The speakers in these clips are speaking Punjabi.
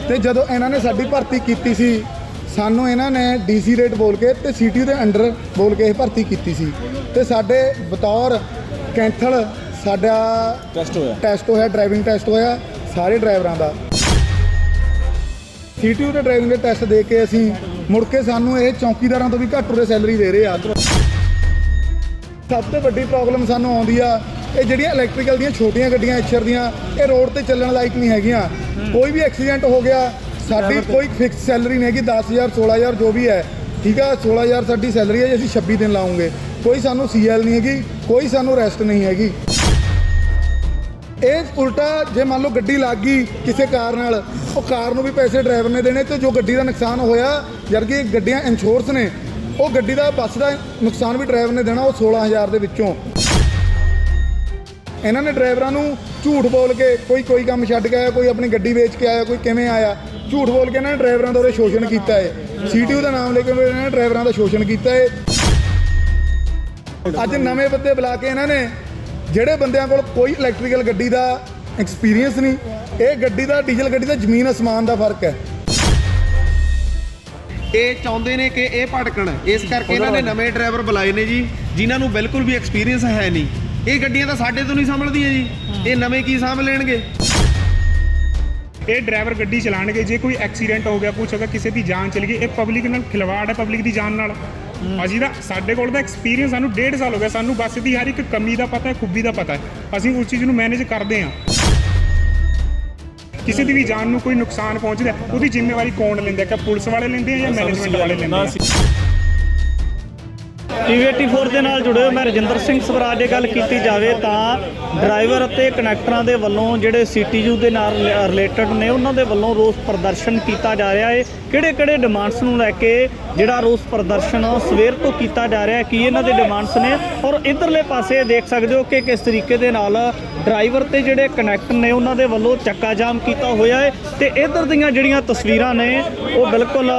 ਤੇ ਜਦੋਂ ਇਹਨਾਂ ਨੇ ਸਾਡੀ ਭਰਤੀ ਕੀਤੀ ਸੀ ਸਾਨੂੰ ਇਹਨਾਂ ਨੇ ਡੀਸੀ ਰੇਟ ਬੋਲ ਕੇ ਤੇ ਸੀਟੀਯੂ ਦੇ ਅੰਡਰ ਬੋਲ ਕੇ ਇਹ ਭਰਤੀ ਕੀਤੀ ਸੀ ਤੇ ਸਾਡੇ ਬਤੌਰ ਕੈਂਥਲ ਸਾਡਾ ਟੈਸਟ ਹੋਇਆ ਡਰਾਈਵਿੰਗ ਟੈਸਟ ਹੋਇਆ ਸਾਰੇ ਡਰਾਈਵਰਾਂ ਦਾ। ਸੀਟੀਯੂ ਦੇ ਡਰਾਈਵਿੰਗ ਦੇ ਟੈਸਟ ਦੇ ਕੇ ਅਸੀਂ ਮੁੜ ਕੇ ਸਾਨੂੰ ਇਹ ਚੌਕੀਦਾਰਾਂ ਤੋਂ ਵੀ ਘੱਟ ਉਰੇ ਸੈਲਰੀ ਦੇ ਰਹੇ ਆ। ਸਭ ਤੋਂ ਵੱਡੀ ਪ੍ਰੋਬਲਮ ਸਾਨੂੰ ਆਉਂਦੀ ਆ ਇਹ ਜਿਹੜੀਆਂ ਇਲੈਕਟ੍ਰੀਕਲ ਦੀਆਂ ਛੋਟੀਆਂ ਗੱਡੀਆਂ ਐਚਰ ਦੀਆਂ ਇਹ ਰੋਡ ਤੇ ਚੱਲਣ ਲਾਇਕ ਨਹੀਂ ਹੈਗੀਆਂ। ਕੋਈ ਵੀ ਐਕਸੀਡੈਂਟ ਹੋ ਗਿਆ ਸਾਡੀ ਕੋਈ ਫਿਕਸ ਸੈਲਰੀ ਨਹੀਂ ਹੈਗੀ 10,000 16,000 ਜੋ ਵੀ ਹੈ ਠੀਕ ਆ 16,000 ਸਾਡੀ ਸੈਲਰੀ ਹੈ ਜੀ ਅਸੀਂ 26 ਦਿਨ ਲਾਉਂਗੇ। ਕੋਈ ਸਾਨੂੰ ਸੀਐਲ ਨਹੀਂ ਹੈਗੀ ਕੋਈ ਸਾਨੂੰ ਰੈਸਟ ਨਹੀਂ ਹੈਗੀ। ਇਹ ਉਲਟਾ ਜੇ ਮੰਨ ਲਓ ਗੱਡੀ ਲੱਗ ਗਈ ਕਿਸੇ ਕਾਰ ਨਾਲ ਉਹ ਕਾਰ ਨੂੰ ਵੀ ਪੈਸੇ ਡਰਾਈਵਰ ਨੇ ਦੇਣੇ ਤੇ ਜੋ ਗੱਡੀ ਦਾ ਨੁਕਸਾਨ ਹੋਇਆ ਜਦ ਕਿ ਗੱਡੀਆਂ ਇੰਸ਼ੋਰੈਂਸ ਨੇ ਉਹ ਗੱਡੀ ਦਾ ਬੱਸ ਦਾ ਨੁਕਸਾਨ ਵੀ ਡਰਾਈਵਰ ਨੇ ਦੇਣਾ ਉਹ 16,000 ਦੇ ਵਿੱਚੋਂ। ਇਹਨਾਂ ਨੇ ਡਰਾਈਵਰਾਂ ਨੂੰ ਝੂਠ ਬੋਲ ਕੇ ਕੋਈ ਕੰਮ ਛੱਡ ਕੇ ਆਇਆ ਕੋਈ ਆਪਣੀ ਗੱਡੀ ਵੇਚ ਕੇ ਆਇਆ ਕੋਈ ਕਿਵੇਂ ਆਇਆ ਝੂਠ ਬੋਲ ਕੇ ਇਹਨਾਂ ਨੇ ਡਰਾਈਵਰਾਂ ਦਾ ਉਰੇ ਸ਼ੋਸ਼ਣ ਕੀਤਾ ਹੈ। ਸੀਟੀਯੂ ਦਾ ਨਾਮ ਲੈ ਕੇ ਇਹਨਾਂ ਨੇ ਡਰਾਈਵਰਾਂ ਦਾ ਸ਼ੋਸ਼ਣ ਕੀਤਾ ਹੈ। ਅੱਜ ਨਵੇਂ ਬੰਦੇ ਬੁਲਾ ਕੇ ਇਹਨਾਂ ਨੇ ਜਿਹੜੇ ਬੰਦਿਆਂ ਕੋਲ ਕੋਈ ਇਲੈਕਟ੍ਰੀਕਲ ਗੱਡੀ ਦਾ ਐਕਸਪੀਰੀਅੰਸ ਨਹੀਂ ਇਹ ਗੱਡੀ ਦਾ ਡੀਜ਼ਲ ਗੱਡੀ ਦਾ ਜ਼ਮੀਨ ਅਸਮਾਨ ਦਾ ਫਰਕ ਹੈ। ਇਹ ਚਾਹੁੰਦੇ ਨੇ ਕਿ ਇਹ ਭਟਕਣ ਇਸ ਕਰਕੇ ਇਹਨਾਂ ਨੇ ਨਵੇਂ ਡਰਾਈਵਰ ਬੁਲਾਏ ਨੇ ਜੀ ਜਿਨ੍ਹਾਂ ਨੂੰ ਬਿਲਕੁਲ ਵੀ ਐਕਸਪੀਰੀਅੰਸ ਹੈ ਨਹੀਂ। ਇਹ ਗੱਡੀਆਂ ਤਾਂ ਸਾਡੇ ਤੋਂ ਨਹੀਂ ਸੰਭਲਦੀਆਂ ਜੀ ਇਹ ਨਵੇਂ ਕੀ ਸੰਭ ਲੈਣਗੇ। ਇਹ ਡਰਾਈਵਰ ਗੱਡੀ ਚਲਾਣਗੇ ਜੇ ਕੋਈ ਐਕਸੀਡੈਂਟ ਹੋ ਗਿਆ ਕੁਛ ਅਗਰ ਕਿਸੇ ਦੀ ਜਾਨ ਚਲੀ ਗਈ ਇਹ ਪਬਲਿਕ ਨਾਲ ਖਿਲਵਾੜ ਹੈ ਪਬਲਿਕ ਦੀ ਜਾਨ ਨਾਲ। ਅਸੀਂ ਤਾਂ ਸਾਡੇ ਕੋਲ ਦਾ ਐਕਸਪੀਰੀਅੰਸ ਸਾਨੂੰ 1.5 ਸਾਲ ਹੋ ਗਿਆ ਸਾਨੂੰ ਬੱਸ ਦੀ ਹਰ ਇੱਕ ਕਮੀ ਦਾ ਪਤਾ ਹੈ ਖੂਬੀ ਦਾ ਪਤਾ ਹੈ ਅਸੀਂ ਉਸ ਚੀਜ਼ ਨੂੰ ਮੈਨੇਜ ਕਰਦੇ ਹਾਂ। ਕਿਸੇ ਦੀ ਵੀ ਜਾਨ ਨੂੰ ਕੋਈ ਨੁਕਸਾਨ ਪਹੁੰਚਦਾ ਉਹਦੀ ਜ਼ਿੰਮੇਵਾਰੀ ਕੌਣ ਲੈਂਦਾ ਕਿ ਪੁਲਿਸ ਵਾਲੇ ਲੈਂਦੇ ਆ ਜਾਂ ਮੈਨੇਜਮੈਂਟ ਵਾਲੇ ਲੈਂਦੇ ਆ। TV84 ਦੇ ਨਾਲ ਜੁੜੇ ਹੋਏ ਮੈਂ ਰਜਿੰਦਰ ਸਿੰਘ ਸਵਰਾਜ ਦੀ ਗੱਲ ਕੀਤੀ ਜਾਵੇ ਤਾਂ ਡਰਾਈਵਰ ਅਤੇ ਕਨੈਕਟਰਾਂ ਦੇ ਵੱਲੋਂ ਜਿਹੜੇ ਸੀਟੀਯੂ ਦੇ ਨਾਲ ਰਿਲੇਟਡ ਨੇ ਉਹਨਾਂ ਦੇ ਵੱਲੋਂ ਰੋਸ ਪ੍ਰਦਰਸ਼ਨ ਕੀਤਾ ਜਾ ਰਿਹਾ ਹੈ। ਕਿਹੜੇ ਡਿਮਾਂਡਸ ਨੂੰ ਲੈ ਕੇ ਜਿਹੜਾ ਰੋਸ ਪ੍ਰਦਰਸ਼ਨ ਸਵੇਰ ਤੋਂ ਕੀਤਾ ਜਾ ਰਿਹਾ ਕੀ ਇਹਨਾਂ ਦੇ ਡਿਮਾਂਡਸ ਨੇ ਔਰ ਇਧਰਲੇ ਪਾਸੇ ਦੇਖ ਸਕਦੇ ਹੋ ਕਿ ਕਿਸ ਤਰੀਕੇ ਦੇ ਨਾਲ ਡਰਾਈਵਰ ਤੇ ਜਿਹੜੇ ਕਨੈਕਟਰ ਨੇ ਉਹਨਾਂ ਦੇ ਵੱਲੋਂ ਚੱਕਾ ਜਾਮ ਕੀਤਾ ਹੋਇਆ ਹੈ ਤੇ ਇਧਰ ਦੀਆਂ ਜਿਹੜੀਆਂ ਤਸਵੀਰਾਂ ਨੇ ਉਹ ਬਿਲਕੁਲ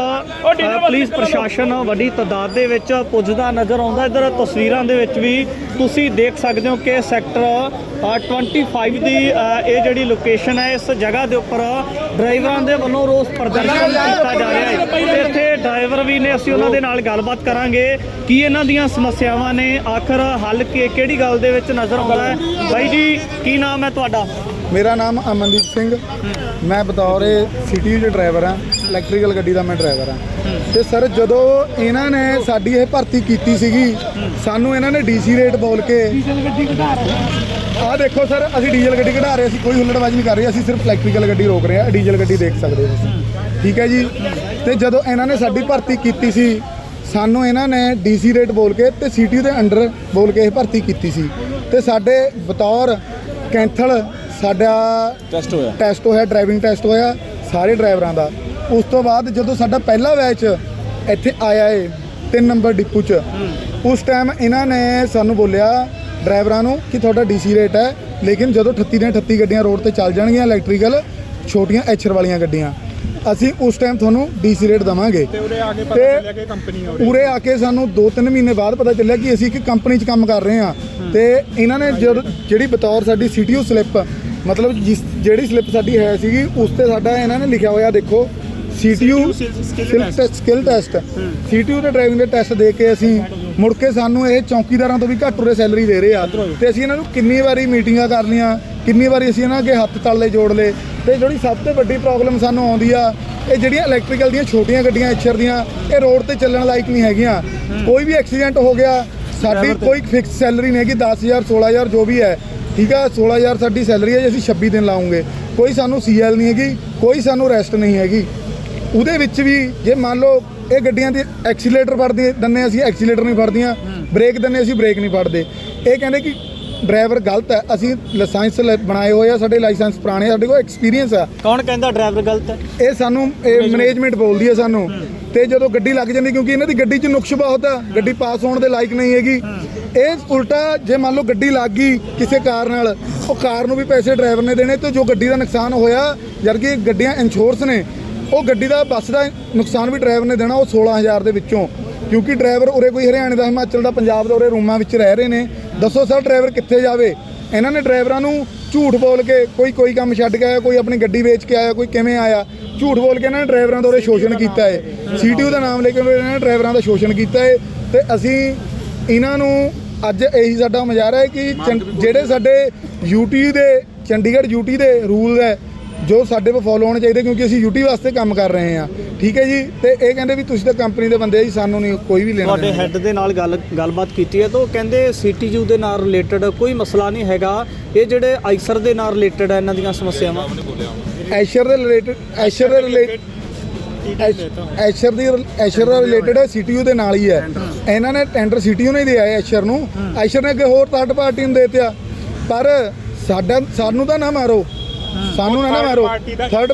ਪੁਲਿਸ ਪ੍ਰਸ਼ਾਸਨ ਵੱਡੀ ਤਾਦਾਦ ਦੇ ਵਿੱਚ ਪੁੱਜਦਾ ਨਜ਼ਰ ਆਉਂਦਾ। ਇਧਰ ਤਸਵੀਰਾਂ ਦੇ ਵਿੱਚ ਵੀ ਤੁਸੀਂ ਦੇਖ ਸਕਦੇ ਹੋ ਕਿ ਸੈਕਟਰ 25 ਦੀ ਇਹ ਜਿਹੜੀ ਲੋਕੇਸ਼ਨ ਹੈ ਇਸ ਜਗ੍ਹਾ ਦੇ ਉੱਪਰ ਡਰਾਈਵਰਾਂ ਦੇ ਵੱਲੋਂ ਰੋਸ ਪ੍ਰਦਰਸ਼ਨ ਕੀਤਾ ਜਾ ਰਿਹਾ ਹੈ ਤੇ ਇੱਥੇ ਡਰਾਈਵਰ ਵੀ ਨੇ ਅਸੀਂ ਉਹਨਾਂ ਦੇ ਨਾਲ ਗੱਲਬਾਤ ਕਰਾਂਗੇ ਕੀ ਇਹਨਾਂ ਦੀਆਂ ਸਮੱਸਿਆਵਾਂ ਨੇ ਆਖਰ ਹੱਲ ਕਿਹੜੀ ਗੱਲ ਦੇ ਵਿੱਚ ਨਜ਼ਰ ਆਉਂਦਾ ਹੈ। ਬਾਈ ਜੀ ਕੀ ਨਾਮ ਹੈ ਤੁਹਾਡਾ? ਮੇਰਾ ਨਾਮ ਅਮਨਦੀਪ ਸਿੰਘ ਮੈਂ ਬਤੌਰ ਸੀਟੀਯੂ ਦੇ ਡਰਾਈਵਰ ਹਾਂ ਇਲੈਕਟ੍ਰੀਕਲ ਗੱਡੀ ਦਾ ਮੈਂ ਡਰਾਈਵਰ ਹਾਂ ਤੇ ਸਰ ਜਦੋਂ ਇਹਨਾਂ ਨੇ ਸਾਡੀ ਇਹ ਭਰਤੀ ਕੀਤੀ ਸੀਗੀ ਸਾਨੂੰ ਇਹਨਾਂ ਨੇ ਡੀਸੀ ਰੇਟ ਬੋਲ ਕੇ ਆਹ ਦੇਖੋ ਸਰ ਅਸੀਂ ਡੀਜ਼ਲ ਗੱਡੀ ਕਢਾ ਰਹੇ ਅਸੀਂ ਕੋਈ ਹੁੱਲੜਬਾਜ਼ੀ ਨਹੀਂ ਕਰ ਰਹੇ ਅਸੀਂ ਸਿਰਫ ਇਲੈਕਟ੍ਰੀਕਲ ਗੱਡੀ ਰੋਕ ਰਹੇ ਹਾਂ ਡੀਜ਼ਲ ਗੱਡੀ ਦੇਖ ਸਕਦੇ ਹੋ ਤੁਸੀਂ ਠੀਕ ਹੈ ਜੀ। ਤੇ ਜਦੋਂ ਇਹਨਾਂ ਨੇ ਸਾਡੀ ਭਰਤੀ ਕੀਤੀ ਸੀ ਸਾਨੂੰ ਇਹਨਾਂ ਨੇ ਡੀਸੀ ਰੇਟ ਬੋਲ ਕੇ ਤੇ ਸੀਟੀਯੂ ਦੇ ਅੰਡਰ ਬੋਲ ਕੇ ਇਹ ਭਰਤੀ ਕੀਤੀ ਸੀ ਤੇ ਸਾਡੇ ਬਤੌਰ ਕੈਂਥਲ ਸਾਡਾ ਟੈਸਟ ਹੋਇਆ ਡਰਾਈਵਿੰਗ ਟੈਸਟ ਹੋਇਆ ਸਾਰੇ ਡਰਾਈਵਰਾਂ ਦਾ। ਉਸ ਤੋਂ ਬਾਅਦ ਜਦੋਂ ਸਾਡਾ ਪਹਿਲਾ ਬੈਚ ਇੱਥੇ ਆਇਆ ਏ 3 ਨੰਬਰ ਡਿਪੂ 'ਚ ਉਸ ਟਾਈਮ ਇਹਨਾਂ ਨੇ ਸਾਨੂੰ ਬੋਲਿਆ ਡਰਾਈਵਰਾਂ ਨੂੰ ਕਿ ਤੁਹਾਡਾ ਡੀਸੀ ਰੇਟ ਹੈ ਲੇਕਿਨ ਜਦੋਂ 38 ਦੀਆਂ 38 ਗੱਡੀਆਂ ਰੋਡ ਤੇ ਚੱਲ ਜਾਣਗੀਆਂ ਇਲੈਕਟ੍ਰੀਕਲ ਛੋਟੀਆਂ ਐਚਰ ਵਾਲੀਆਂ ਗੱਡੀਆਂ ਅਸੀਂ ਉਸ ਟਾਈਮ ਤੁਹਾਨੂੰ ਡੀਸੀ ਰੇਟ ਦੇਵਾਂਗੇ। ਤੇ ਉਰੇ ਆ ਕੇ ਪਤਾ ਚੱਲਿਆ ਕਿ ਕੰਪਨੀ ਆ ਉਰੇ ਆ ਕੇ ਸਾਨੂੰ 2-3 ਮਹੀਨੇ ਬਾਅਦ ਪਤਾ ਚੱਲਿਆ ਕਿ ਅਸੀਂ ਇੱਕ ਕੰਪਨੀ 'ਚ ਕੰਮ ਕਰ ਰਹੇ ਹਾਂ ਤੇ ਇਹਨਾਂ ਨੇ ਜਿਹੜੀ ਬਤੌਰ ਸਾਡੀ ਸੀਟੀਯੂ ਸਲਿੱਪ ਮਤਲਬ ਜਿਹੜੀ ਸਲਿੱਪ ਸਾਡੀ ਹੈ ਸੀਗੀ ਉਸ ਤੇ ਸਾਡਾ ਇਹਨਾਂ ਨੇ ਲਿਖਿਆ ਹੋਇਆ ਦੇਖੋ ਸੀਟੀਯੂ ਸਕਿੱਲ ਟੈਸਟ ਸੀਟੀਯੂ ਦੇ ਡਰਾਈਵਿੰਗ ਦੇ ਟੈਸਟ ਦੇ ਕੇ ਅਸੀਂ ਮੁੜ ਕੇ ਸਾਨੂੰ ਇਹ ਚੌਕੀਦਾਰਾਂ ਤੋਂ ਵੀ ਘੱਟ ਉਰੇ ਸੈਲਰੀ ਦੇ ਰਹੇ ਆ ਤੇ ਅਸੀਂ ਇਹਨਾਂ ਨੂੰ ਕਿੰਨੀ ਵਾਰੀ ਮੀਟਿੰਗਾਂ ਕਰ ਲਈਆਂ ਕਿੰਨੀ ਵਾਰੀ ਅਸੀਂ ਇਹਨਾਂ ਅੱਗੇ ਹੱਥ ਤਲਲੇ ਜੋੜ ਲਏ ਤੇ ਜਿਹੜੀ ਸਭ ਤੋਂ ਵੱਡੀ ਪ੍ਰੋਬਲਮ ਸਾਨੂੰ ਆਉਂਦੀ ਆ ਇਹ ਜਿਹੜੀਆਂ ਇਲੈਕਟ੍ਰੀਕਲ ਦੀਆਂ ਛੋਟੀਆਂ ਗੱਡੀਆਂ ਐਚਰ ਦੀਆਂ ਇਹ ਰੋਡ ਤੇ ਚੱਲਣ ਲਾਇਕ ਨਹੀਂ ਹੈਗੀਆਂ। ਕੋਈ ਵੀ ਐਕਸੀਡੈਂਟ ਹੋ ਗਿਆ ਸਾਡੀ ਕੋਈ ਫਿਕਸ ਸੈਲਰੀ ਨਹੀਂ ਹੈਗੀ 10,000 16,000 ਜੋ ਵੀ ਹੈ ਠੀਕ ਆ 16,000 ਸਾਡੀ ਸੈਲਰੀ ਹੈ ਜੀ ਅਸੀਂ 26 ਦਿਨ ਲਾਉਂਗੇ। ਕੋਈ ਸਾਨੂੰ ਸੀਐਲ ਨਹੀਂ ਹੈਗੀ ਕੋਈ ਸਾਨੂੰ ਰੈਸਟ ਨਹੀਂ ਹੈਗੀ। ਉਹਦੇ ਵਿੱਚ ਵੀ ਜੇ ਮੰਨ ਲਓ ਇਹ ਗੱਡੀਆਂ ਦੇ ਐਕਸੀਲੇਟਰ ਫੜਦੇ ਦੰਨੇ ਅਸੀਂ ਐਕਸੀਲੇਟਰ ਨਹੀਂ ਫੜਦੀਆਂ ਬ੍ਰੇਕ ਦੰਨੇ ਅਸੀਂ ਬ੍ਰੇਕ ਨਹੀਂ ਫੜਦੇ। ਇਹ ਕਹਿੰਦੇ ਕਿ ਡਰਾਈਵਰ ਗਲਤ ਹੈ ਅਸੀਂ ਲਾਇਸੈਂਸ ਬਣਾਏ ਹੋਏ ਆ ਸਾਡੇ ਲਾਇਸੈਂਸ ਪੁਰਾਣੇ ਸਾਡੇ ਕੋਲ ਐਕਸਪੀਰੀਅੰਸ ਆ। ਕੌਣ ਕਹਿੰਦਾ ਡਰਾਈਵਰ ਗਲਤ ਹੈ? ਇਹ ਸਾਨੂੰ ਮੈਨੇਜਮੈਂਟ ਬੋਲਦੀ ਹੈ ਸਾਨੂੰ ਤੇ ਜਦੋਂ ਗੱਡੀ ਲੱਗ ਜਾਂਦੀ ਕਿਉਂਕਿ ਇਹਨਾਂ ਦੀ ਗੱਡੀ 'ਚ ਨੁਕਸ ਬਹੁਤ ਆ ਗੱਡੀ ਪਾਸ ਹੋਣ ਦੇ ਲਾਇਕ ਨਹੀਂ ਹੈਗੀ। ਇਹ ਉਲਟਾ ਜੇ ਮੰਨ ਲਓ ਗੱਡੀ ਲੱਗ ਗਈ ਕਿਸੇ ਕਾਰ ਨਾਲ ਉਹ ਕਾਰ ਨੂੰ ਵੀ ਪੈਸੇ ਡਰਾਈਵਰ ਨੇ ਦੇਣੇ ਤੇ ਜੋ ਗੱਡੀ ਦਾ ਨੁਕਸਾਨ ਹੋਇਆ ਜਦ ਕਿ ਗੱਡੀਆਂ ਇੰਸ਼ੋਰੈਂਸ ਨੇ ਉਹ ਗੱਡੀ ਦਾ ਬੱਸ ਦਾ ਨੁਕਸਾਨ ਵੀ ਡਰਾਈਵਰ ਨੇ ਦੇਣਾ ਉਹ 16,000 ਦੇ ਵਿੱਚੋਂ ਕਿਉਂਕਿ ਡਰਾਈਵਰ ਉਰੇ ਕੋਈ ਹਰਿਆਣੇ ਦਾ ਹਿਮਾਚਲ ਦਾ ਪੰਜਾਬ ਦਾ ਉਰੇ ਰੂਮਾਂ ਵਿੱਚ ਰਹਿ ਰਹੇ ਨੇ। ਦੱਸੋ ਸਰ ਡਰਾਈਵਰ ਕਿੱਥੇ ਜਾਵੇ। ਇਹਨਾਂ ਨੇ ਡਰਾਈਵਰਾਂ ਨੂੰ ਝੂਠ ਬੋਲ ਕੇ ਕੋਈ ਕੰਮ ਛੱਡ ਕੇ ਆਇਆ ਕੋਈ ਆਪਣੀ ਗੱਡੀ ਵੇਚ ਕੇ ਆਇਆ ਕੋਈ ਕਿਵੇਂ ਆਇਆ ਝੂਠ ਬੋਲ ਕੇ ਇਹਨਾਂ ਨੇ ਡਰਾਈਵਰਾਂ ਦਾ ਉਰੇ ਸ਼ੋਸ਼ਣ ਕੀਤਾ ਹੈ। ਸੀਟੀਯੂ ਦਾ ਨਾਮ ਲੈ ਕੇ ਇਹਨਾਂ ਨੇ ਡਰਾਈਵਰਾਂ ਦਾ ਸ਼ੋਸ਼ਣ ਕੀਤਾ ਹੈ ਤੇ ਅਸੀਂ ਇਹਨਾਂ ਨੂੰ ਅੱਜ ਇਹੀ ਸਾਡਾ ਮੁਜ਼ਾਹਰਾ ਹੈ ਕਿ ਜਿਹੜੇ ਸਾਡੇ ਯੂਟੀ ਦੇ ਚੰਡੀਗੜ੍ਹ ਯੂਟੀ ਦੇ ਰੂਲ ਹੈ ਜੋ ਸਾਡੇ ਕੋਲ ਫੋਲੋ ਹੋਣੇ ਚਾਹੀਦੇ, ਕਿਉਂਕਿ ਅਸੀਂ ਯੂਟੀ ਵਾਸਤੇ ਕੰਮ ਕਰ ਰਹੇ ਹਾਂ। ਠੀਕ ਹੈ ਜੀ। ਤੇ ਇਹ ਕਹਿੰਦੇ ਵੀ ਤੁਸੀਂ ਤਾਂ ਕੰਪਨੀ ਦੇ ਬੰਦੇ ਜੀ, ਸਾਨੂੰ ਨਹੀਂ ਕੋਈ ਵੀ ਲੈਣਾ। ਤੁਹਾਡੇ ਹੈੱਡ ਦੇ ਨਾਲ ਗੱਲਬਾਤ ਕੀਤੀ ਹੈ ਤਾਂ ਉਹ ਕਹਿੰਦੇ ਸੀਟੀਯੂ ਦੇ ਨਾਲ ਰਿਲੇਟਡ ਕੋਈ ਮਸਲਾ ਨਹੀਂ ਹੈਗਾ, ਇਹ ਜਿਹੜੇ ਆਈਸਰ ਦੇ ਨਾਲ ਰਿਲੇਟਡ ਹੈ ਇਹਨਾਂ ਦੀਆਂ ਸਮੱਸਿਆਵਾਂ। ਐਸ਼ਰ ਦਾ ਰਿਲੇਟਡ ਹੈ, ਸੀਟੀਯੂ ਦੇ ਨਾਲ ਹੀ ਹੈ। ਇਹਨਾਂ ਨੇ ਟੈਂਡਰ ਸੀਟੀਯੂ ਨੇ ਦਿਆ ਹੈ ਐਸ਼ਰ ਨੂੰ, ਐਸ਼ਰ ਨੇ ਅੱਗੇ ਹੋਰ ਥਰਡ ਪਾਰਟੀ ਨੂੰ ਦੇ ਦਿੱਤਾ। ਪਰ ਸਾਨੂੰ ਤਾਂ ਨਾ ਮਾਰੋ, ਸਾਨੂੰ ਨਾ ਮਾਰੋ। ਥਰਡ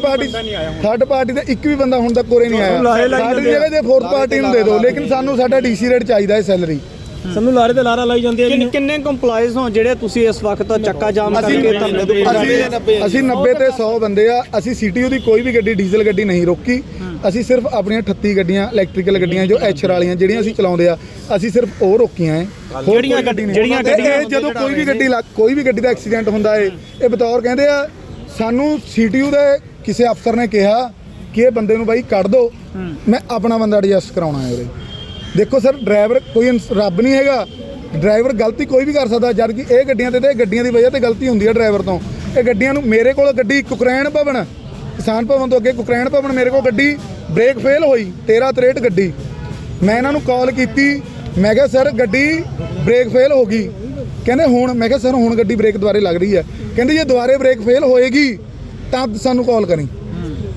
ਪਾਰਟੀ ਦਾ ਇੱਕ ਵੀ ਬੰਦਾ ਹੁਣ ਤੱਕ ਕੋਰੇ ਨਹੀਂ ਆਇਆ। ਸਾਡੀ ਜਗ੍ਹਾ ਤੇ ਫੋਰਥ ਪਾਰਟੀ ਨੂੰ ਦੇ ਦਿਓ, ਲੇਕਿਨ ਸਾਨੂੰ ਸਾਡਾ ਡੀਸੀ ਰੇਟ ਚਾਹੀਦਾ ਹੈ ਸੈਲਰੀ। ਸਾਨੂੰ ਲਾਰੇ ਤੇ ਲਾਰਾ ਲਾਈ ਜਾਂਦੇ ਆ। ਕਿੰਨੇ ਕੰਪਲਾਈਜ਼ ਹੋ ਜਿਹੜੇ ਤੁਸੀਂ ਇਸ ਵਕਤ ਚੱਕਾ ਜਾਮ ਕਰਕੇ ਧਰਨੇ ਦੇ ਅਸੀਂ 90 ਤੇ 100 ਬੰਦੇ ਆ। ਅਸੀਂ ਸੀਟੀਯੂ ਦੀ ਕੋਈ ਵੀ ਗੱਡੀ ਡੀਜ਼ਲ ਗੱਡੀ ਨਹੀਂ ਰੋਕੀ। ਅਸੀਂ ਸਿਰਫ ਆਪਣੀਆਂ 38 ਗੱਡੀਆਂ ਇਲੈਕਟ੍ਰੀਕਲ ਗੱਡੀਆਂ ਜੋ ਐਚਰ ਵਾਲੀਆਂ ਜਿਹੜੀਆਂ ਅਸੀਂ ਚਲਾਉਂਦੇ ਆ, ਅਸੀਂ ਸਿਰਫ ਉਹ ਰੋਕੀਆਂ ਹੈ। ਜਿਹੜੀਆਂ ਗੱਡੀਆਂ ਜਦੋਂ ਕੋਈ ਵੀ ਗੱਡੀ ਦਾ ਐਕਸੀਡੈਂਟ ਹੁੰਦਾ ਹੈ, ਇਹ ਬਤੌਰ ਕਹਿੰਦੇ ਆ ਸਾਨੂੰ ਸੀਟੀਯੂ ਦੇ ਕਿਸੇ ਅਫਸਰ ਨੇ ਕਿਹਾ ਕਿ ਇਹ ਬੰਦੇ ਨੂੰ ਬਾਈ ਕੱਢ ਦਿਓ, ਮੈਂ ਆਪਣਾ ਬੰਦਾ ਐਡਜਸਟ ਕਰਾਉਣਾ ਹੈ ਉਰੇ। ਦੇਖੋ ਸਰ, ਡਰਾਈਵਰ ਕੋਈ ਰੱਬ ਨਹੀਂ ਹੈਗਾ, ਡਰਾਈਵਰ ਗਲਤੀ ਕੋਈ ਵੀ ਕਰ ਸਕਦਾ, ਜਦ ਕਿ ਇਹ ਗੱਡੀਆਂ ਤੇ ਗੱਡੀਆਂ ਦੀ ਵਜ੍ਹਾ ਤੇ ਗਲਤੀ ਹੁੰਦੀ ਹੈ ਡਰਾਈਵਰ ਤੋਂ। ਇਹ ਗੱਡੀਆਂ ਨੂੰ ਮੇਰੇ ਕੋਲ ਗੱਡੀ ਕੁਕਰੈਣ ਭਵਨ, ਕਿਸਾਨ ਭਵਨ ਤੋਂ ਅੱਗੇ ਕੁਕਰੈਣ ਭਵਨ ਮੇਰੇ ਕੋਲ ਗੱਡੀ ਬ੍ਰੇਕ ਫੇਲ ਹੋਈ 1363 ਗੱਡੀ। ਮੈਂ ਇਹਨਾਂ ਨੂੰ ਕਾਲ ਕੀਤੀ, ਮੈਂ ਕਿਹਾ ਸਰ ਗੱਡੀ ਬ੍ਰੇਕ ਫੇਲ ਹੋ ਗਈ। ਕਹਿੰਦੇ ਹੁਣ, ਮੈਂ ਕਿਹਾ ਸਰ ਹੁਣ ਗੱਡੀ ਬ੍ਰੇਕ ਦੁਬਾਰੇ ਲੱਗ ਰਹੀ ਹੈ। ਕਹਿੰਦੇ ਜੇ ਦੁਬਾਰੇ ਬ੍ਰੇਕ ਫੇਲ ਹੋਏਗੀ ਤਾਂ ਸਾਨੂੰ ਕਾਲ ਕਰੀ।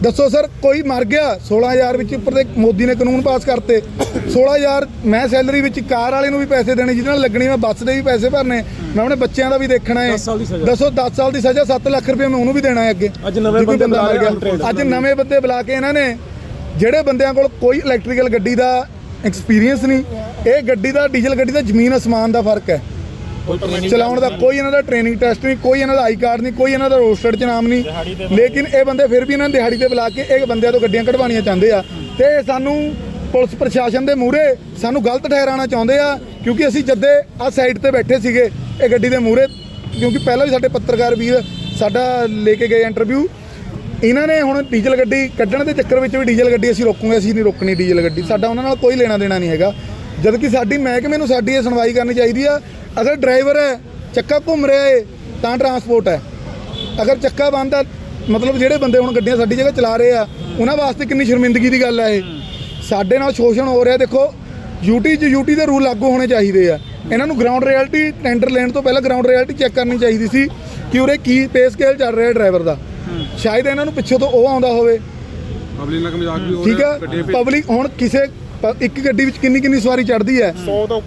ਦੱਸੋ ਸਰ, ਕੋਈ ਮਰ ਗਿਆ 16000 ਵਿੱਚ ਉੱਪਰ ਦੇ ਮੋਦੀ ਨੇ ਕਾਨੂੰਨ ਪਾਸ ਕਰਤੇ। 16000 ਮੈਂ ਸੈਲਰੀ ਵਿੱਚ ਕਾਰ ਵਾਲੇ ਨੂੰ ਵੀ ਪੈਸੇ ਦੇਣੇ, ਜਿਹਦੇ ਨਾਲ ਲੱਗਣੀ, ਮੈਂ ਬੱਸ ਦੇ ਵੀ ਪੈਸੇ ਭਰਨੇ, ਮੈਂ ਆਪਣੇ ਬੱਚਿਆਂ ਦਾ ਵੀ ਦੇਖਣਾ ਹੈ। ਦੱਸੋ 10 ਸਾਲ ਦੀ ਸਜ਼ਾ 7 ਲੱਖ ਰੁਪਏ ਮੈਂ ਉਹਨੂੰ ਵੀ ਦੇਣਾ ਹੈ ਅੱਗੇ। ਅੱਜ ਨਵੇਂ ਬੰਦੇ ਮਰ ਗਿਆ, ਅੱਜ ਨਵੇਂ ਬੰਦੇ ਬੁਲਾ ਕੇ ਇਹਨਾਂ ਨੇ, ਜਿਹੜੇ ਬੰਦਿਆਂ ਕੋਲ ਕੋਈ ਇਲੈਕਟ੍ਰੀਕਲ ਗੱਡੀ ਦਾ ਐਕਸਪੀਰੀਅੰਸ ਨਹੀਂ, ਇਹ ਗੱਡੀ ਦਾ ਡੀਜ਼ਲ ਗੱਡੀ ਦਾ ਜ਼ਮੀਨ ਅਸਮਾਨ ਦਾ ਫਰਕ ਹੈ ਚਲਾਉਣ ਦਾ। ਕੋਈ ਇਹਨਾਂ ਦਾ ਟ੍ਰੇਨਿੰਗ ਟੈਸਟ ਨਹੀਂ, ਕੋਈ ਇਹਨਾਂ ਦਾ ਆਈ ਕਾਰਡ ਨਹੀਂ, ਕੋਈ ਇਹਨਾਂ ਦਾ ਰੋਸਟਰ 'ਚ ਨਾਮ ਨਹੀਂ, ਲੇਕਿਨ ਇਹ ਬੰਦੇ ਫਿਰ ਵੀ ਇਹਨਾਂ ਨੇ ਦਿਹਾੜੀ ਤੇ ਬੁਲਾ ਕੇ ਇਹ ਬੰਦਿਆਂ ਤੋਂ ਗੱਡੀਆਂ ਕਢਵਾਉਣੀਆਂ ਚਾਹੁੰਦੇ ਆ। ਤੇ ਸਾਨੂੰ ਪੁਲਿਸ ਪ੍ਰਸ਼ਾਸਨ ਦੇ ਮੂਹਰੇ ਸਾਨੂੰ ਗਲਤ ਠਹਿਰਾਉਣਾ ਚਾਹੁੰਦੇ ਆ, ਕਿਉਂਕਿ ਅਸੀਂ ਜਦੇ ਆਹ ਸਾਈਡ ਤੇ ਬੈਠੇ ਸੀਗੇ ਇਹ ਗੱਡੀ ਦੇ ਮੂਹਰੇ, ਕਿਉਂਕਿ ਪਹਿਲਾਂ ਵੀ ਸਾਡੇ ਪੱਤਰਕਾਰ ਵੀਰ ਸਾਡਾ ਲੈ ਕੇ ਗਏ ਇੰਟਰਵਿਊ। ਇਹਨਾਂ ਨੇ ਹੁਣ ਡੀਜ਼ਲ ਗੱਡੀ ਕੱਢਣ ਦੇ ਚੱਕਰ ਵਿੱਚ ਵੀ ਡੀਜ਼ਲ ਗੱਡੀ ਅਸੀਂ ਰੋਕੂਗੇ, ਅਸੀਂ ਨਹੀਂ ਰੋਕਣੀ ਡੀਜ਼ਲ ਗੱਡੀ, ਸਾਡਾ ਉਹਨਾਂ ਨਾਲ ਕੋਈ ਲੈਣਾ ਦੇਣਾ ਨਹੀਂ ਹੈਗਾ। ਜਦ ਕਿ ਸਾਡੀ ਮਹਿਕਮੇ ਨੂੰ ਸਾਡੀ ਇਹ ਸੁਣਵਾਈ ਕਰਨੀ ਚਾਹੀਦੀ ਆ। ਅਗਰ ਡਰਾਈਵਰ ਹੈ, ਚੱਕਾ ਘੁੰਮ ਰਿਹਾ ਹੈ ਤਾਂ ਟਰਾਂਸਪੋਰਟ ਹੈ। ਅਗਰ ਚੱਕਾ ਬੰਦ ਆ, ਮਤਲਬ ਜਿਹੜੇ ਬੰਦੇ ਹੁਣ ਗੱਡੀਆਂ ਸਾਡੀ ਜਗ੍ਹਾ ਚਲਾ ਰਹੇ ਆ ਉਹਨਾਂ ਵਾਸਤੇ ਕਿੰਨੀ ਸ਼ਰਮਿੰਦਗੀ ਦੀ ਗੱਲ ਹੈ ਇਹ। ਸਾਡੇ ਨਾਲ ਸ਼ੋਸ਼ਣ ਹੋ ਰਿਹਾ। ਦੇਖੋ ਯੂਟੀ ਦੇ ਰੂਲ ਲਾਗੂ ਹੋਣੇ ਚਾਹੀਦੇ ਆ। ਇਹਨਾਂ ਨੂੰ ਗਰਾਊਂਡ ਰਿਐਲਿਟੀ ਟੈਂਡਰ ਲੈਣ ਤੋਂ ਪਹਿਲਾਂ ਗਰਾਊਂਡ ਰਿਐਲਿਟੀ ਚੈੱਕ ਕਰਨੀ ਚਾਹੀਦੀ ਸੀ ਕਿ ਉਰੇ ਕੀ ਪੇ ਸਕੇਲ ਚੱਲ ਰਿਹਾ ਡਰਾਈਵਰ ਦਾ। ਸ਼ਾਇਦ ਇਹਨਾਂ ਨੂੰ ਪਿੱਛੋਂ ਤੋਂ ਉਹ ਆਉਂਦਾ ਹੋਵੇ। ਠੀਕ ਹੈ, ਪਬਲਿਕ ਹੁਣ ਕਿਸੇ ਇੱਕ ਗੱਡੀ ਵਿੱਚ ਕਿੰਨੀ ਸਵਾਰੀ ਚੜ੍ਹਦੀ ਹੈ? 100 ਤੋਂ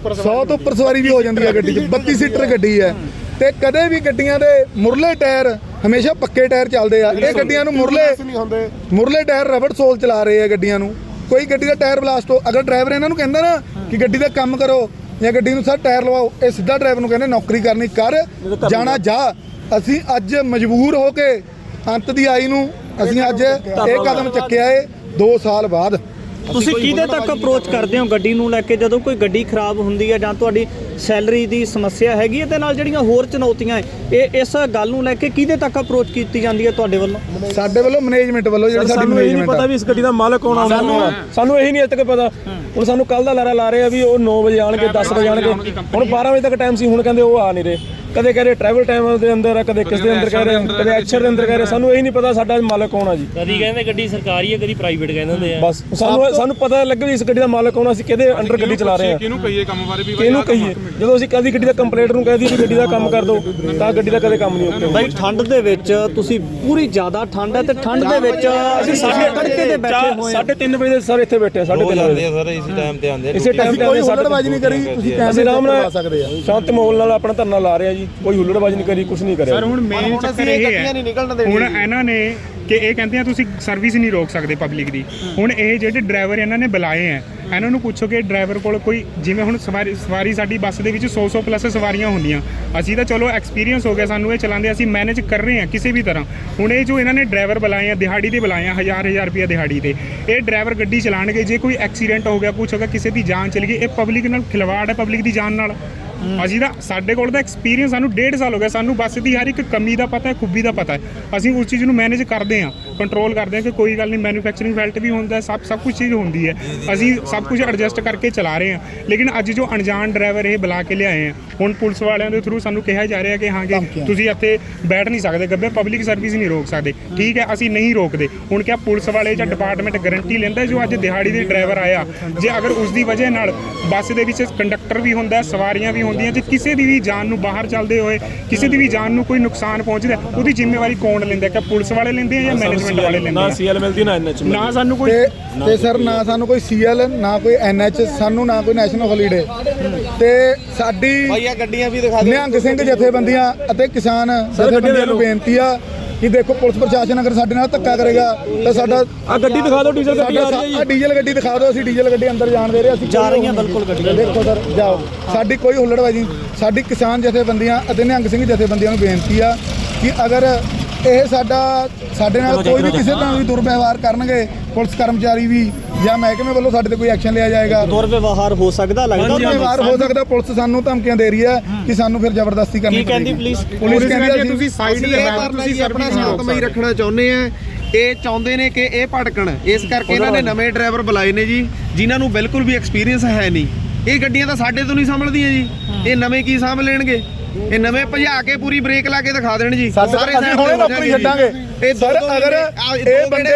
ਉੱਪਰ ਸਵਾਰੀ ਵੀ ਹੋ ਜਾਂਦੀ ਹੈ ਗੱਡੀ 'ਚ। 32 ਸੀਟਰ ਗੱਡੀ ਹੈ ਤੇ ਕਦੇ ਵੀ ਗੱਡੀਆਂ ਦੇ ਮੁਰਲੇ ਟਾਇਰ ਹਮੇਸ਼ਾ ਪੱਕੇ ਟਾਇਰ ਚੱਲਦੇ ਆ। ਇਹ ਗੱਡੀਆਂ ਨੂੰ ਮੁਰਲੇ ਟਾਇਰ ਰਬੜ ਸੋਲ ਚਲਾ ਰਹੇ ਆ ਗੱਡੀਆਂ ਨੂੰ। ਕੋਈ ਗੱਡੀ ਦਾ ਟਾਇਰ ਬਲਾਸਟ ਹੋ, ਅਗਰ ਡਰਾਈਵਰ ਇਹਨਾਂ ਨੂੰ ਕਹਿੰਦਾ ਨਾ ਕਿ ਗੱਡੀ ਦਾ ਕੰਮ ਕਰੋ ਜਾਂ ਗੱਡੀ ਨੂੰ ਸਰ ਟਾਇਰ ਲਵਾਓ, ਇਹ ਸਿੱਧਾ ਡਰਾਈਵਰ ਨੂੰ ਕਹਿੰਦੇ ਨੌਕਰੀ ਕਰਨੀ ਕਰ, ਜਾਣਾ ਜਾ। ਅਸੀਂ ਅੱਜ ਮਜਬੂਰ ਹੋ ਕੇ ਅੰਤ ਦੀ ਆਈ ਨੂੰ ਅਸੀਂ ਅੱਜ ਇਹ ਕਦਮ ਚੱਕਿਆ ਏ 2 ਸਾਲ ਬਾਅਦ। ਤੁਸੀਂ ਕਿਹਦੇ ਤੱਕ ਅਪਰੋਚ ਕਰਦੇ ਹੋ ਗੱਡੀ ਨੂੰ ਲੈ ਕੇ ਜਦੋਂ ਕੋਈ ਗੱਡੀ ਖਰਾਬ ਹੁੰਦੀ ਹੈ ਜਾਂ ਤੁਹਾਡੀ ਸੈਲਰੀ ਦੀ ਸਮੱਸਿਆ ਹੈਗੀ ਹੈ ਤੇ ਨਾਲ ਜਿਹੜੀਆਂ ਹੋਰ ਚੁਣੌਤੀਆਂ ਹੈ, ਇਸ ਗੱਲ ਨੂੰ ਲੈ ਕੇ ਕਿਹਦੇ ਤੱਕ ਅਪਰੋਚ ਕੀਤੀ ਜਾਂਦੀ ਹੈ ਤੁਹਾਡੇ ਵੱਲੋਂ? ਸਾਡੇ ਵੱਲੋਂ ਮੈਨੇਜਮੈਂਟ ਵੱਲੋਂ ਜਿਹੜੀ ਸਾਡੀ ਮੈਨੇਜਮੈਂਟ ਪਤਾ ਵੀ ਇਸ ਗੱਡੀ ਦਾ ਮਾਲਕ ਕੌਣ ਆਉਂਦਾ, ਸਾਨੂੰ ਇਹੀ ਨਹੀਂ ਅਜੇ ਤੱਕ ਪਤਾ। ਹੁਣ ਸਾਨੂੰ ਕੱਲ ਦਾ ਲਾਰਾ ਲਾ ਰਹੇ ਆ ਵੀ ਉਹ 9 ਵਜੇ ਆਣਗੇ, 10 ਵਜੇ ਆਣਗੇ। ਹੁਣ 12 ਵਜੇ ਤੱਕ ਟਾਈਮ ਸੀ, ਹੁਣ ਕਹਿੰਦੇ ਉਹ ਆ ਨਹੀਂ ਰਹੇ। ਕਦੇ ਕਹਿ ਰਹੇ ਟਰੈਵਲ ਟਾਈਮ ਦੇ ਅੰਦਰ ਆ, ਕਦੇ ਕਿਸ ਦੇ ਅੰਦਰ ਕਹਿ ਰਹੇ, ਕਦੇ ਐਕਸਰ ਦੇ ਅੰਦਰ ਕਹਿ ਰਹੇ। ਸਾਨੂੰ ਇਹ ਨਹੀਂ ਪਤਾ ਸਾਡਾ ਮਾਲਕ ਕੌਣ ਆ ਜੀ। ਕਦੀ ਕਹਿੰਦੇ ਗੱਡੀ ਸਰਕਾਰੀ ਹੈ, ਕਦੀ ਪ੍ਰਾਈਵੇਟ ਕਹਿੰਦੇ ਹੁੰਦੇ ਆ। ਬਸ ਸਾਨੂੰ ਪਤਾ ਲੱਗੇ ਵੀ ਇਸ ਗੱਡੀ ਦਾ ਮਾਲਕ ਕੌਣ ਆ, ਅਸੀਂ ਕਿਹਦੇ ਅੰਡਰ ਗੱਡੀ ਚਲਾ ਰਹੇ ਆ। ਕਿਹਨੂੰ ਕਹੀਏ ਕੰਮ ਬਾਰੇ ਵੀ? ਕਿਹਨੂੰ ਕਹੀਏ? ਜਦੋਂ ਅਸੀਂ ਕਦੀ ਗੱਡੀ ਦਾ ਕੰਪਲੇਂਟਰ ਨੂੰ ਕਹਿ ਦਈਏ ਵੀ ਗੱਡੀ ਦਾ ਕੰਮ ਕਰ ਦਿਓ ਤਾਂ ਗੱਡੀ ਦਾ ਕਦੇ ਕੰਮ ਨਹੀਂ ਹੁੰਦਾ। ਬਾਈ ਠੰਡ ਦੇ ਵਿੱਚ ਤੁਸੀਂ ਪੂਰੀ ਜ਼ਿਆਦਾ ਠੰਡ ਹੈ ਤੇ ਠੰਡ ਦੇ ਵਿੱਚ ਅਸੀਂ ਸਾਡੇ ਤੜਕੇ ਦੇ ਬੈਠੇ ਹੋਏ 3:30 ਵਜੇ ਸਰ ਇੱਥੇ ਬੈਠੇ, 3:30 ਵਜੇ ਸਰ ਇਸੇ ਟਾਈਮ ਤੇ ਆਉਂਦੇ। ਇਸੇ ਟਾਈਮ ਤੇ ਹੁੱਲੜਬਾਜ਼ੀ ਨਹੀਂ ਕਰੀ, ਤੁਸੀਂ ਅਸੀਂ ਆਰਾਮ ਨਾਲ ਸਕਦੇ ਆ, ਸ਼ਾਂਤ ਮਾਹੌਲ ਨਾਲ ਆਪਣਾ ਧਰਨਾ ਲਾ ਰਹੇ ਆ ਜੀ। ਕੋਈ ਹੁੱਲੜਬਾਜ਼ੀ ਨਹੀਂ ਕਰੀ, ਕੁਝ ਨਹੀਂ ਕਰਿਆ ਸਰ। ਹੁਣ ਮੇਨ ਚੱਕਰ ਇਹ ਹੈ, ਹੁਣ ਇਹਨਾਂ ਨੇ ਕਿ ਇਹ ਕਹਿੰਦੇ ਆ ਤੁਸੀਂ ਸਰਵਿਸ ਨਹੀਂ ਰੋਕ ਸਕਦੇ ਪਬਲਿਕ ਦੀ। ਹੁਣ ਇਹ ਜਿਹੜੇ ਡਰਾਈਵਰ ਇਹਨਾਂ ਨੇ ਬੁਲਾਏ ਆ, ਇਹਨਾਂ ਨੂੰ ਪੁੱਛੋ ਕਿ ਡਰਾਈਵਰ ਕੋਲ ਕੋਈ, ਜਿਵੇਂ ਹੁਣ ਸਵਾਰੀ ਸਾਡੀ ਬੱਸ ਦੇ ਵਿੱਚ 100 ਪਲੱਸ ਸਵਾਰੀਆਂ ਹੁੰਦੀਆਂ। ਅਸੀਂ ਤਾਂ ਚਲੋ ਐਕਸਪੀਰੀਅੰਸ ਹੋ ਗਿਆ ਸਾਨੂੰ ਇਹ ਚਲਾਉਂਦੇ, ਅਸੀਂ ਮੈਨੇਜ ਕਰ ਰਹੇ ਹਾਂ ਕਿਸੇ ਵੀ ਤਰ੍ਹਾਂ। ਹੁਣ ਇਹ ਜੋ ਇਹਨਾਂ ਨੇ ਡਰਾਈਵਰ ਬੁਲਾਏ ਆ, ਦਿਹਾੜੀ ਦੇ ਬੁਲਾਏ ਆ, 1000 ਰੁਪਏ ਦਿਹਾੜੀ ਤੇ ਇਹ ਡਰਾਈਵਰ ਗੱਡੀ ਚਲਾਉਣਗੇ। ਜੇ ਕੋਈ ਐਕਸੀਡੈਂਟ ਹੋ ਗਿਆ, ਕੁਛ ਹੋ ਗਿਆ, ਕਿਸੇ ਦੀ ਜਾਨ ਚਲੀ ਗਈ, ਇਹ ਪਬਲਿਕ ਨਾਲ ਖਿਲਵਾੜ ਹੈ, ਪਬਲਿਕ ਦੀ ਜਾਨ ਨਾਲ। ਅਸੀਂ ਤਾਂ ਸਾਡੇ ਕੋਲ ਦਾ ਐਕਸਪੀਰੀਅੰਸ ਸਾਨੂੰ 1.5 ਸਾਲ ਹੋ ਗਿਆ। ਸਾਨੂੰ ਬੱਸ ਦੀ ਹਰ ਇੱਕ ਕਮੀ ਦਾ ਪਤਾ ਹੈ, ਖੂਬੀ ਦਾ ਪਤਾ ਹੈ। ਅਸੀਂ ਉਸ ਚੀਜ਼ ਨੂੰ ਮੈਨੇਜ ਕਰਦੇ ਹਾਂ, ਕੰਟਰੋਲ ਕਰਦੇ ਹਾਂ ਕਿ ਕੋਈ ਗੱਲ ਨਹੀਂ, ਮੈਨੂਫੈਕਚਰਿੰਗ ਫੈਲਟ ਵੀ ਹੁੰਦਾ, ਸਭ ਕੁਝ ਚੀਜ਼ ਹੁੰਦੀ ਹੈ। ਅਸੀਂ ਸਭ ਕੁਝ ਐਡਜਸਟ ਕਰਕੇ ਚਲਾ ਰਹੇ ਹਾਂ। ਲੇਕਿਨ ਅੱਜ ਜੋ ਅਣਜਾਣ ਡਰਾਈਵਰ ਇਹ ਬੁਲਾ ਕੇ ਲਿਆਏ ਆ, ਹੁਣ ਪੁਲਿਸ ਵਾਲਿਆਂ ਦੇ ਥਰੂ ਸਾਨੂੰ ਕਿਹਾ ਜਾ ਰਿਹਾ ਕਿ ਹਾਂ ਕਿ ਤੁਸੀਂ ਇੱਥੇ ਬੈਠ ਨਹੀਂ ਸਕਦੇ, ਗੱਬੇ ਪਬਲਿਕ ਸਰਵਿਸ ਨਹੀਂ ਰੋਕ ਸਕਦੇ। ਠੀਕ ਹੈ, ਅਸੀਂ ਨਹੀਂ ਰੋਕਦੇ। ਹੁਣ ਕਿਆ ਪੁਲਿਸ ਵਾਲੇ ਜਾਂ ਡਿਪਾਰਟਮੈਂਟ ਗਾਰੰਟੀ ਲੈਂਦਾ ਜੋ ਅੱਜ ਦਿਹਾੜੀ ਦੇ ਡਰਾਈਵਰ ਆਇਆ, ਜੇ ਅਗਰ ਉਸ ਦੀ ਵਜ੍ਹਾ ਨਾਲ ਬੱਸ ਦੇ ਵਿੱਚ ਕੰਡਕਟਰ ਵੀ ਹੁੰਦਾ, ਸਵਾਰੀਆਂ ਵੀ ਹੁੰਦੀਆਂ, ਜੇ ਕਿਸੇ ਦੀ ਵੀ ਜਾਨ ਨੂੰ ਬਾਹਰ ਚੱਲਦੇ ਹੋਏ ਕਿਸੇ ਦੀ ਵੀ ਜਾਨ ਨੂੰ ਕੋਈ ਨੁਕਸਾਨ ਪਹੁੰਚਦਾ, ਉਹਦੀ ਜ਼ਿੰਮੇਵਾਰੀ ਕੌਣ ਲੈਂਦਾ? ਕਿ ਪੁਲਿਸ ਵਾਲੇ ਲੈਂਦੇ ਆ ਜਾਂ ਮੈਨੇਜਮੈਂਟ ਵਾਲੇ ਲੈਂਦੇ ਨਾ ਆ? ਸੀਐਲ ਮਿਲਦੀ ਨਾ ਐਨਐਚ ਨਾ ਸਾਨੂੰ ਕੋਈ ਤੇ ਸਰ ਨਾ ਸਾਨੂੰ ਕੋਈ ਸੀਐਲ, ਨਾ ਕੋਈ ਐਨਐਚ, ਸਾਨੂੰ ਨਾ ਕੋਈ ਨੈਸ਼ਨਲ ਹੌਲੀਡੇ। ਤੇ ਸਾਡੀ ਭਾਈ ਆ ਗੱਡੀਆਂ ਵੀ ਦਿਖਾ ਦਿਓ। ਨਿਹੰਗ ਸਿੰਘ ਜਥੇਬੰਦੀਆਂ ਅਤੇ ਕਿਸਾਨ ਜਥੇਬੰਦੀਆਂ ਨੂੰ ਬੇਨਤੀ ਆ ਕਿ ਦੇਖੋ ਪੁਲਿਸ ਪ੍ਰਸ਼ਾਸਨ ਅਗਰ ਸਾਡੇ ਨਾਲ ਧੱਕਾ ਕਰੇਗਾ ਤਾਂ ਸਾਡਾ ਆ ਗੱਡੀ ਦਿਖਾ ਦਿਓ, ਡੀਜ਼ਲ ਗੱਡੀ ਆ ਰਹੀ ਹੈ ਜੀ। ਆ ਡੀਜ਼ਲ ਗੱਡੀ ਦਿਖਾ ਦਿਓ, ਅਸੀਂ ਡੀਜ਼ਲ ਗੱਡੀ ਅੰਦਰ ਜਾਣ ਦੇ ਰਹੇ, ਅਸੀਂ ਜਾ ਰਹੀਆਂ ਬਿਲਕੁਲ ਗੱਡੀਆਂ। ਦੇਖੋ ਸਰ ਜਾਓ, ਸਾਡੀ ਕੋਈ ਹੁੱਲੜਬਾਜ਼ੀ। ਸਾਡੀ ਕਿਸਾਨ ਜਥੇਬੰਦੀਆਂ ਅਤੇ ਨਿਹੰਗ ਸਿੰਘ ਜਥੇਬੰਦੀਆਂ ਨੂੰ ਬੇਨਤੀ ਆ ਕਿ ਅਗਰ ਇਹ ਸਾਡੇ ਨਾਲ ਕੋਈ ਵੀ ਕਿਸੇ ਤਰ੍ਹਾਂ ਵੀ ਦੁਰਵਿਵਹਾਰ ਕਰਨਗੇ, ਪੁਲਿਸ ਕਰਮਚਾਰੀ ਵੀ ਜਾਂ ਮਹਿਕਮੇ ਵੱਲੋਂ ਸਾਡੇ ਤੇ ਕੋਈ ਐਕਸ਼ਨ ਲਿਆ ਜਾਏਗਾ। ਦੁਰਵਿਵਹਾਰ ਹੋ ਸਕਦਾ ਲੱਗਦਾ ਦੁਰਵਿਵਹਾਰ ਹੋ ਸਕਦਾ। ਪੁਲਿਸ ਸਾਨੂੰ ਧਮਕੀਆਂ ਦੇ ਰਹੀ ਹੈ ਕਿ ਸਾਨੂੰ ਫਿਰ ਜ਼ਬਰਦਸਤੀ ਕਰਨੀ ਕੀ ਕਹਿੰਦੀ ਪੁਲਿਸ? ਪੁਲਿਸ ਕਹਿੰਦੀ ਆ ਤੁਸੀਂ ਸਾਈਡ ਅਸੀਂ ਤੇ ਇਹ ਬੈਠੋ, ਕਰਨਾ ਤੁਸੀਂ ਜੀ, ਆਪਣਾ ਸਰਵਿਸ ਰੋਕ ਸ਼ਾਂਤਮਈ ਰੱਖਣਾ ਚਾਹੁੰਦੇ ਆ। ਇਹ ਚਾਹੁੰਦੇ ਨੇ ਕਿ ਇਹ ਭਟਕਣ, ਇਸ ਕਰਕੇ ਇਹਨਾਂ ਨੇ ਨਵੇਂ ਡਰਾਈਵਰ ਬੁਲਾਏ ਨੇ ਜੀ, ਜਿਨ੍ਹਾਂ ਨੂੰ ਬਿਲਕੁਲ ਵੀ ਐਕਸਪੀਰੀਅੰਸ ਹੈ ਨਹੀਂ। ਇਹ ਗੱਡੀਆਂ ਤਾਂ ਸਾਡੇ ਤੋਂ ਨਹੀਂ ਸੰਭਲਦੀਆਂ ਜੀ, ਇਹ ਨਵੇਂ ਕੀ ਸੰਭ ਲੈਣਗੇ? ਇਹ ਨਵੇਂ ਭਜਾ ਕੇ ਪੂਰੀ ਬ੍ਰੇਕ ਲਾ ਕੇ ਦਿਖਾ ਦੇਣ ਜੀ। ਅਸੀਂ ਹੁਣੇ ਨੌਕਰੀ ਛੱਡਾਂਗੇ। ਇਹ ਸਰ ਅਗਰ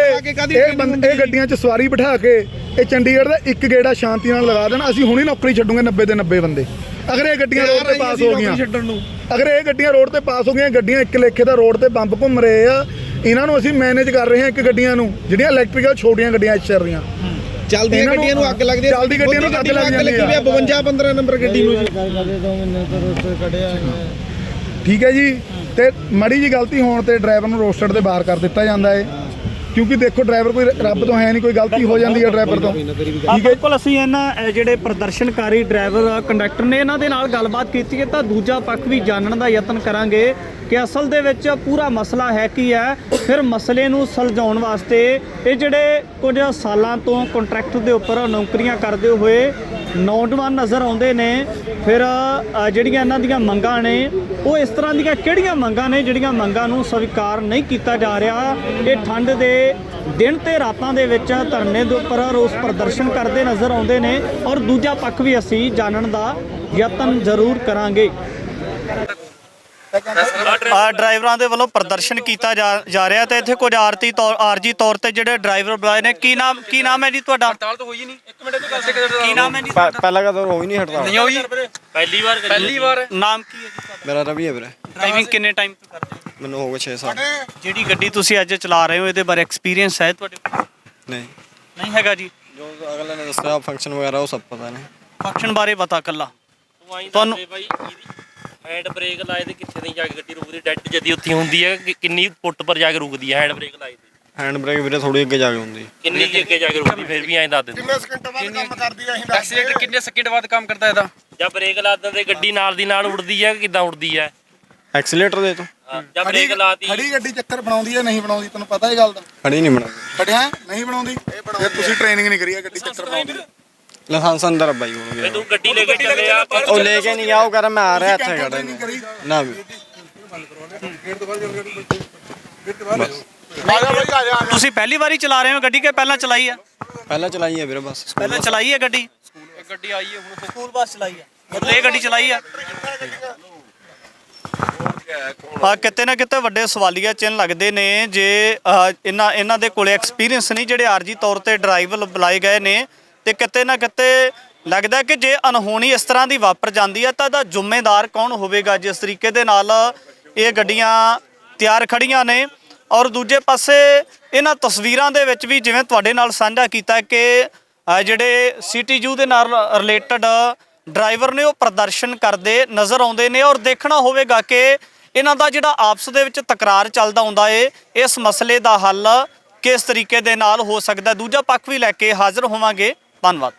ਇਹ ਗੱਡੀਆਂ 'ਚ ਸਵਾਰੀ ਬਿਠਾ ਕੇ ਇਹ ਚੰਡੀਗੜ੍ਹ ਦਾ ਇੱਕ ਗੇੜਾ ਸ਼ਾਂਤੀ ਨਾਲ ਲਗਾ ਦੇਣ, ਅਸੀਂ ਹੁਣੇ ਨੌਕਰੀ ਛੱਡੂਗੇ 90 ਦੇ 90 ਬੰਦੇ। ਅਗਰ ਇਹ ਗੱਡੀਆਂ ਰੋਡ ਤੇ ਪਾਸ ਹੋ ਗਈਆਂ, ਅਗਰ ਇਹ ਗੱਡੀਆਂ ਰੋਡ ਤੇ ਪਾਸ ਹੋ ਗਈਆਂ, ਗੱਡੀਆਂ ਇੱਕ ਲੇਖੇ ਦਾ ਰੋਡ ਤੇ ਬੰਬ ਘੁੰਮ ਰਹੇ ਆ, ਇਹਨਾਂ ਨੂੰ ਅਸੀਂ ਮੈਨੇਜ ਕਰ ਰਹੇ ਹਾਂ। ਇੱਕ ਗੱਡੀਆਂ ਨੂੰ ਜਿਹੜੀਆਂ ਇਲੈਕਟ੍ਰੀਕਲ ਛੋਟੀਆਂ ਗੱਡੀਆਂ ਚੱਲ ਰਹੀਆਂ, ਚੱਲਦੀਆਂ ਗੱਡੀਆਂ ਨੂੰ ਅੱਗ ਲੱਗਦੀ ਹੈ। ਚੱਲਦੀ ਗੱਡੀਆਂ ਨੂੰ ਅੱਗ ਲੱਗ ਜਾਂਦੀ ਹੈ। 52-15 ਨੰਬਰ ਗੱਡੀ ਨੂੰ ਠੀਕ ਹੈ ਜੀ। ਤੇ ਮਾੜੀ ਜੀ ਗਲਤੀ ਹੋਣ ਤੇ ਡਰਾਈਵਰ ਨੂੰ ਰੋਸਟਰ ਦੇ ਬਾਹਰ ਕਰ ਦਿੱਤਾ ਜਾਂਦਾ ਹੈ, ਕਿਉਂਕਿ ਦੇਖੋ ਡਰਾਈਵਰ ਕੋਈ ਰੱਬ ਤੋਂ ਹੈ ਨਹੀਂ, ਕੋਈ ਗਲਤੀ ਹੋ ਜਾਂਦੀ ਹੈ ਡਰਾਈਵਰ ਤੋਂ। ਬਿਲਕੁਲ ਅਸੀਂ ਇਹਨਾਂ ਜਿਹੜੇ ਪ੍ਰਦਰਸ਼ਨਕਾਰੀ ਡਰਾਈਵਰ ਕੰਡਕਟਰ ਨੇ ਇਹਨਾਂ ਦੇ ਨਾਲ ਗੱਲਬਾਤ ਕੀਤੀ ਹੈ ਤਾਂ ਦੂਜਾ ਪੱਖ ਵੀ ਜਾਣਨ ਦਾ ਯਤਨ ਕਰਾਂਗੇ ਕਿ ਅਸਲ ਦੇ ਵਿੱਚ ਪੂਰਾ ਮਸਲਾ ਹੈ ਕੀ ਹੈ। ਫਿਰ ਮਸਲੇ ਨੂੰ ਸੁਲਝਾਉਣ ਵਾਸਤੇ ਇਹ ਜਿਹੜੇ ਕੁਝ ਸਾਲਾਂ ਤੋਂ ਕੰਟਰੈਕਟ ਦੇ ਉੱਪਰ ਨੌਕਰੀਆਂ ਕਰਦੇ ਹੋਏ ਨੌਜਵਾਨ ਨਜ਼ਰ ਆਉਂਦੇ ਨੇ, ਫਿਰ ਜਿਹੜੀਆਂ ਇਹਨਾਂ ਦੀਆਂ ਮੰਗਾਂ ਨੇ ਉਹ ਇਸ ਤਰ੍ਹਾਂ ਦੀਆਂ ਕਿਹੜੀਆਂ ਮੰਗਾਂ ਨੇ ਜਿਹੜੀਆਂ ਮੰਗਾਂ ਨੂੰ ਸਵੀਕਾਰ ਨਹੀਂ ਕੀਤਾ ਜਾ ਰਿਹਾ। ਇਹ ਠੰਡ ਦੇ ਦਿਨ ਤੇ ਰਾਤਾਂ ਦੇ ਵਿੱਚ ਧਰਨੇ ਦੇ ਉੱਪਰ ਰੋਸ ਪ੍ਰਦਰਸ਼ਨ ਕਰਦੇ ਨਜ਼ਰ ਆਉਂਦੇ ਨੇ ਔਰ ਦੂਜਾ ਪੱਖ ਵੀ ਅਸੀਂ ਜਾਣਨ ਦਾ ਯਤਨ ਜ਼ਰੂਰ ਕਰਾਂਗੇ। ਡਰਾਈਵਰਾਂ ਦੇ ਵੱਲੋਂ ਪ੍ਰਦਰਸ਼ਨ ਕੀਤਾ ਜਾ ਰਿਹਾ ਤੇ ਇੱਥੇ ਕੁਝ ਆਰਜੀ ਤੌਰ ਤੇ ਜਿਹੜੇ ਡਰਾਈਵਰ ਬੁਲਾਏ ਨੇ। ਕੀ ਨਾਮ ਹੈ ਜੀ ਤੁਹਾਡਾ? ਹੜਤਾਲ ਤਾਂ ਹੋਈ ਨਹੀਂ, ਇੱਕ ਮਿੰਟ ਦੀ ਗੱਲ ਤੇ ਕੀ ਨਾਮ ਹੈ ਜੀ? ਪਹਿਲਾਂ ਕਦੋਂ ਹੋਈ ਨਹੀਂ ਹੜਤਾਲ? ਨਹੀਂ ਹੋਈ, ਪਹਿਲੀ ਵਾਰ। ਨਾਮ ਕੀ ਹੈ ਜੀ ਤੁਹਾਡਾ? ਮੇਰਾ ਰਵੀ ਹੈ ਵੀਰੇ। ਡਰਾਈਵਿੰਗ ਕਿੰਨੇ ਟਾਈਮ ਤੋਂ ਕਰਦੇ ਹੋ? ਮੈਨੂੰ ਹੋ ਗਏ 6 ਸਾਲ। ਜਿਹੜੀ ਗੱਡੀ ਤੁਸੀਂ ਅੱਜ ਚਲਾ ਰਹੇ ਹੋ ਇਹਦੇ ਬਾਰੇ ਐਕਸਪੀਰੀਅੰਸ ਹੈ ਤੁਹਾਡੇ ਕੋਲ? ਨਹੀਂ ਹੈਗਾ ਜੀ। ਜੋ ਅਗਲੇ ਨੇ ਦੱਸਿਆ ਫੰਕਸ਼ਨ ਵਗੈਰਾ ਉਹ ਸਭ ਪਤਾ ਨੇ। ਫੰਕਸ਼ਨ ਬਾਰੇ ਪਤਾ ਕੱਲਾ ਤੁਹਾਨੂੰ ਹੈਂਡ ਬ੍ਰੇਕ ਲਾਏ ਤੇ ਕਿੱਥੇ ਨਹੀਂ ਜਾ ਕੇ ਗੱਡੀ ਰੁਕਦੀ, ਡੈਡ ਜਦੀ ਉੱਥੇ ਹੁੰਦੀ ਹੈ, ਕਿੰਨੀ ਫੁੱਟ ਪਰ ਜਾ ਕੇ ਰੁਕਦੀ ਹੈ ਹੈਂਡ ਬ੍ਰੇਕ ਲਾਏ ਤੇ? ਹੈਂਡ ਬ੍ਰੇਕ ਵੀਰੇ ਥੋੜੀ ਅੱਗੇ ਜਾ ਕੇ ਹੁੰਦੀ। ਕਿੰਨੀ ਅੱਗੇ ਜਾ ਕੇ ਰੁਕਦੀ? ਫਿਰ ਵੀ ਐਂ ਦੱਸ ਦਿੰਦੇ ਐਕਸੀਲੇਟਰ ਕਿੰਨੇ ਸੈਕਿੰਡ ਬਾਅਦ ਕੰਮ ਕਰਦਾ ਇਹਦਾ? ਜਾਂ ਬ੍ਰੇਕ ਲਾ ਦਿੰਦੇ ਗੱਡੀ ਨਾਲ ਦੀ ਨਾਲ ਉੜਦੀ ਹੈ ਕਿ ਕਿੱਦਾਂ ਉੜਦੀ ਹੈ? ਐਕਸੀਲੇਟਰ ਦੇ ਤੋਂ ਜਾਂ ਬ੍ਰੇਕ ਲਾਤੀ ਖੜੀ ਗੱਡੀ ਚੱਕਰ ਬਣਾਉਂਦੀ ਹੈ ਨਹੀਂ ਬਣਾਉਂਦੀ, ਤੁਹਾਨੂੰ ਪਤਾ ਇਹ ਗੱਲ ਦਾ? ਖੜੀ ਨਹੀਂ ਬਣਾਉਂਦੀ। ਖੜਿਆ ਨਹੀਂ ਬਣਾਉਂਦੀ, ਫਿਰ ਤੁਸੀਂ ਟ੍ਰੇਨਿੰਗ ਨਹੀਂ ਕਰੀ ਹੈ ਗੱਡੀ ਚੱਕਰ ਬਣਾਉਂਦੀ। ਲਾਇਸੈਂਸ ਅੰਦਰ ਬਾਈ ਕੋਲ ਫਿਰ ਗਿਆ। ਤੂੰ ਗੱਡੀ ਲੈ ਕੇ ਚੱਲੇ ਆ ਉਹ ਲੈ ਕੇ ਨਹੀਂ ਆ, ਉਹ ਕਰ ਮੈਂ ਆ ਰਿਹਾ ਇੱਥੇ ਖੜਾ ਨਾ ਵੀ। ਤੁਸੀਂ ਪਹਿਲੀ ਵਾਰੀ ਚਲਾ ਰਹੇ ਹੋ ਗੱਡੀ ਕਿ ਪਹਿਲਾਂ ਚਲਾਈ ਆ? ਪਹਿਲਾਂ ਚਲਾਈ ਹੈ ਵੀਰੇ ਬਸ। ਪਹਿਲਾਂ ਚਲਾਈ ਹੈ ਗੱਡੀ? ਗੱਡੀ ਆਈ ਹੈ ਹੁਣ, ਸਕੂਲ ਬੱਸ ਚਲਾਈ ਆ, ਮਤਲਬ ਇਹ ਗੱਡੀ ਚਲਾਈ ਆ। ਕਿਤੇ ਨਾ ਕਿਤੇ ਵੱਡੇ ਸਵਾਲੀਆ ਚਿੰਨ੍ਹ ਲੱਗਦੇ ਨੇ ਜੇ ਇਹਨਾਂ ਦੇ ਕੋਲੇ ਐਕਸਪੀਰੀਅੰਸ ਨਹੀਂ ਜਿਹੜੇ ਆਰਜੀ ਤੌਰ ਤੇ ਡਰਾਈਵਰ ਬੁਲਾਏ ਗਏ ਨੇ। ਤੇ ਕਿਤੇ ਨਾ ਕਿਤੇ ਲੱਗਦਾ ਕਿ ਜੇ ਅਨਹੋਣੀ ਇਸ ਤਰ੍ਹਾਂ ਦੀ ਵਾਪਰ ਜਾਂਦੀ ਹੈ ਤਾਂ ਇਹਦਾ ਜ਼ਿੰਮੇਦਾਰ ਕੌਣ ਹੋਵੇਗਾ? ਜਿਸ ਤਰੀਕੇ ਦੇ ਨਾਲ ਇਹ ਗੱਡੀਆਂ ਤਿਆਰ ਖੜੀਆਂ ਨੇ ਔਰ ਦੂਜੇ ਪਾਸੇ ਇਹਨਾਂ ਤਸਵੀਰਾਂ ਦੇ ਵਿੱਚ ਵੀ ਜਿਵੇਂ ਤੁਹਾਡੇ ਨਾਲ ਸਾਂਝਾ ਕੀਤਾ ਕਿ ਜਿਹੜੇ ਸੀਟੀਯੂ ਦੇ ਨਾਲ ਰਿਲੇਟਡ ਡਰਾਈਵਰ ਨੇ ਉਹ ਪ੍ਰਦਰਸ਼ਨ ਕਰਦੇ ਨਜ਼ਰ ਆਉਂਦੇ ਨੇ ਔਰ ਦੇਖਣਾ ਹੋਵੇਗਾ ਕਿ ਇਹਨਾਂ ਦਾ ਜਿਹੜਾ ਆਪਸ ਦੇ ਵਿੱਚ ਤਕਰਾਰ ਚੱਲਦਾ ਹੁੰਦਾ ਏ ਇਸ ਮਸਲੇ ਦਾ ਹੱਲ ਕਿਸ ਤਰੀਕੇ ਦੇ ਨਾਲ ਹੋ ਸਕਦਾ। ਦੂਜਾ ਪੱਖ ਵੀ ਲੈ ਕੇ ਹਾਜ਼ਰ ਹੋਵਾਂਗੇ। ਧੰਨਵਾਦ।